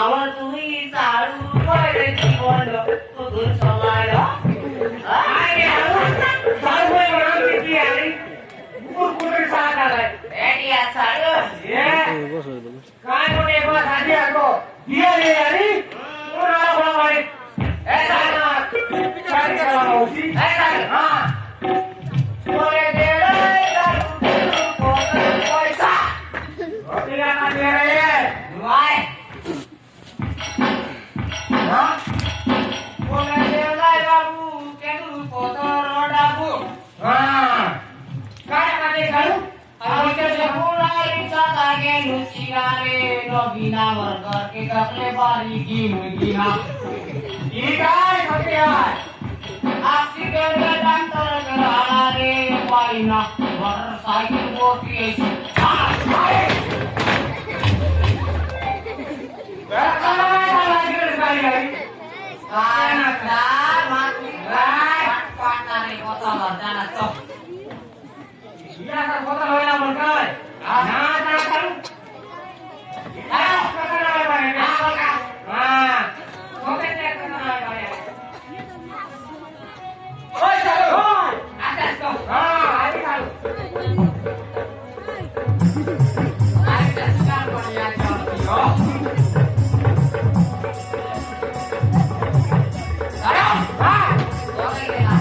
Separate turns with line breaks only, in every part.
আমার তুমি চালু করে জীবন শুধু সময়
আরে চালু হয়ে গেলাম কি আরে উপর উপরে সারা কালে
এডিয়া চালু
काय कोणी एक बार आधी आलो दिया रे अरे कोण आला बोला मारे
ऐसा
काय करा होती
ऐसा
हां
बोले दे रे पैसा
तेरा ना दे रे
वाय
हां
बोले दे रे बाबू केदू पोतर डाबू
हां काय माने खाऊ
आगे से बुलाई चाता के लुचिगारे नबीना वर्गर के कपले बारी की मुर्गिया
ये काय होते यार
आसी के डॉक्टर कराना रे पाइना वर साइकिल मोटी ऐसी काय ना माती पाटना रे कोता वर्धना तो
या का कोता होईना म्हण काय ना ना खाऊ हां कोता नाही बाहेर हां कोते ते कोता नाही बाहेर ओय चालू ओय
आता तो
हां आधी खाऊ
आज कसं पण या जाऊ अरे
हां
दोघे गेला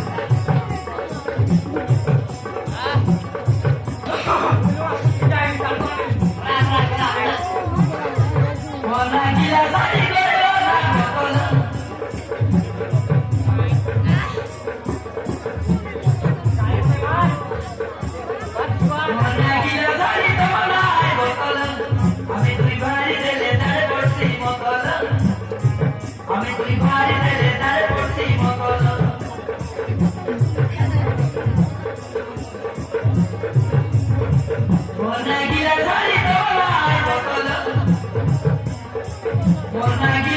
Bonagila